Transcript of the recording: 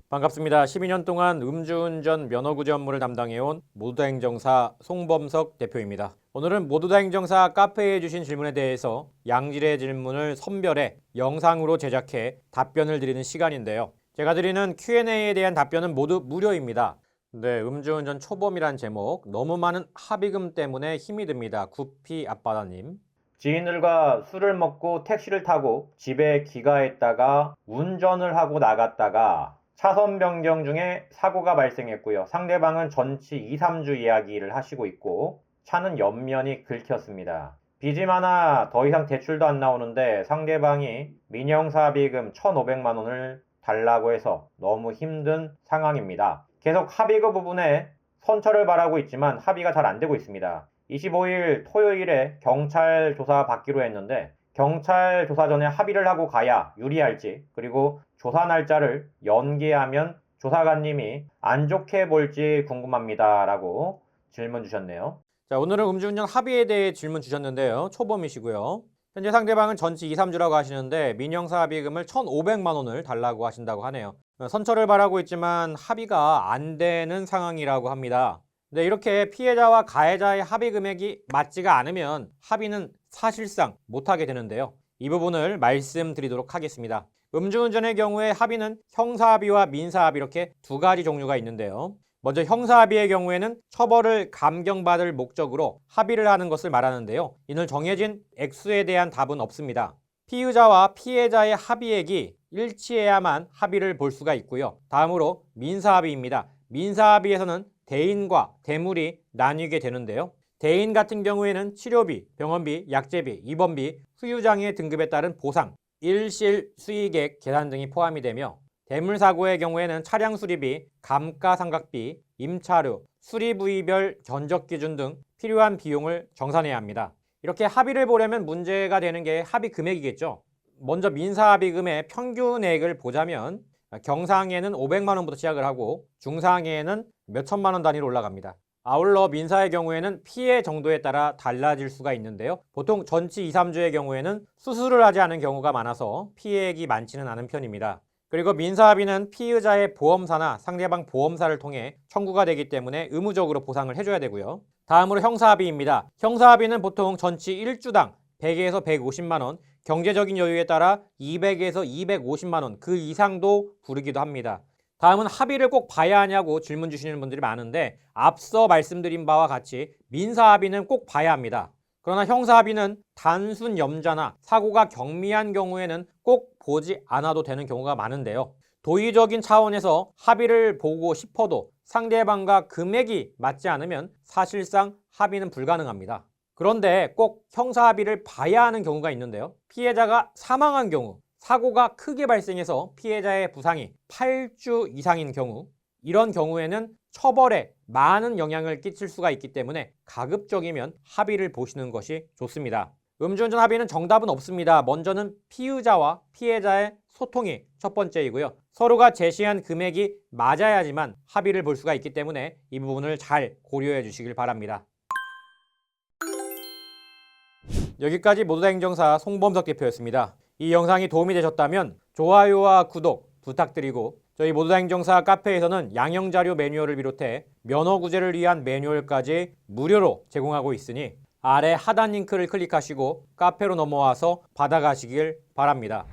반갑습니다. 12년 동안 음주운전 면허구제 업무를 담당해온 모두다행정사 송범석 대표입니다. 오늘은 모두다행정사 카페에 주신 질문에 대해서 양질의 질문을 선별해 영상으로 제작해 답변을 드리는 시간인데요. 제가 드리는 Q&A에 대한 답변은 모두 무료입니다. 네, 음주운전 초범이란 제목, 너무 많은 합의금 때문에 힘이 듭니다. 구피 앞바다님. 지인들과 술을 먹고 택시를 타고 집에 귀가했다가 운전을 하고 나갔다가 차선 변경 중에 사고가 발생했고요. 상대방은 전치 2, 3주 이야기를 하시고 있고 차는 옆면이 긁혔습니다. 빚이 많아 더 이상 대출도 안 나오는데 상대방이 민형사합의금 1,500만 원을 달라고 해서 너무 힘든 상황입니다. 계속 합의금 부분에 선처를 바라고 있지만 합의가 잘 안 되고 있습니다. 25일 토요일에 경찰 조사 받기로 했는데 경찰 조사 전에 합의를 하고 가야 유리할지, 그리고 조사 날짜를 연기하면 조사관님이 안 좋게 볼지 궁금합니다 라고 질문 주셨네요. 자, 오늘은 음주운전 합의에 대해 질문 주셨는데요. 초범이시고요. 현재 상대방은 전치 2, 3주라고 하시는데 민형사 합의금을 1,500만 원을 달라고 하신다고 하네요. 선처를 바라고 있지만 합의가 안 되는 상황이라고 합니다. 네, 이렇게 피해자와 가해자의 합의 금액이 맞지가 않으면 합의는 사실상 못하게 되는데요. 이 부분을 말씀드리도록 하겠습니다. 음주운전의 경우에 합의는 형사합의와 민사합의 이렇게 두 가지 종류가 있는데요. 먼저 형사합의의 경우에는 처벌을 감경받을 목적으로 합의를 하는 것을 말하는데요. 이는 정해진 액수에 대한 답은 없습니다. 피의자와 피해자의 합의액이 일치해야만 합의를 볼 수가 있고요. 다음으로 민사합의입니다. 민사합의에서는 대인과 대물이 나뉘게 되는데요. 대인 같은 경우에는 치료비, 병원비, 약제비, 입원비, 후유장애 등급에 따른 보상, 일실 수익액 계산 등이 포함이 되며, 대물사고의 경우에는 차량 수리비, 감가상각비, 임차료, 수리 부위별 견적 기준 등 필요한 비용을 정산해야 합니다. 이렇게 합의를 보려면 문제가 되는 게 합의 금액이겠죠. 먼저 민사합의금의 평균액을 보자면 경상에는 500만 원부터 시작을 하고 중상에는 몇천만 원 단위로 올라갑니다. 아울러 민사의 경우에는 피해 정도에 따라 달라질 수가 있는데요. 보통 전치 2, 3주의 경우에는 수술을 하지 않은 경우가 많아서 피해액이 많지는 않은 편입니다. 그리고 민사합의는 피의자의 보험사나 상대방 보험사를 통해 청구가 되기 때문에 의무적으로 보상을 해줘야 되고요. 다음으로 형사합의입니다. 형사합의는 보통 전치 1주당 100에서 150만 원, 경제적인 여유에 따라 200에서 250만 원, 그 이상도 부르기도 합니다. 다음은 합의를 꼭 봐야 하냐고 질문 주시는 분들이 많은데, 앞서 말씀드린 바와 같이 민사합의는 꼭 봐야 합니다. 그러나 형사합의는 단순 염자나 사고가 경미한 경우에는 꼭 보지 않아도 되는 경우가 많은데요. 도의적인 차원에서 합의를 보고 싶어도 상대방과 금액이 맞지 않으면 사실상 합의는 불가능합니다. 그런데 꼭 형사합의를 봐야 하는 경우가 있는데요. 피해자가 사망한 경우, 사고가 크게 발생해서 피해자의 부상이 8주 이상인 경우, 이런 경우에는 처벌에 많은 영향을 끼칠 수가 있기 때문에 가급적이면 합의를 보시는 것이 좋습니다. 음주운전 합의는 정답은 없습니다. 먼저는 피의자와 피해자의 소통이 첫 번째이고요. 서로가 제시한 금액이 맞아야지만 합의를 볼 수가 있기 때문에 이 부분을 잘 고려해 주시길 바랍니다. 여기까지 모두다행정사 송범석 대표였습니다. 이 영상이 도움이 되셨다면 좋아요와 구독 부탁드리고, 저희 모두다행정사 카페에서는 양형자료 매뉴얼을 비롯해 면허구제를 위한 매뉴얼까지 무료로 제공하고 있으니 아래 하단 링크를 클릭하시고 카페로 넘어와서 받아가시길 바랍니다.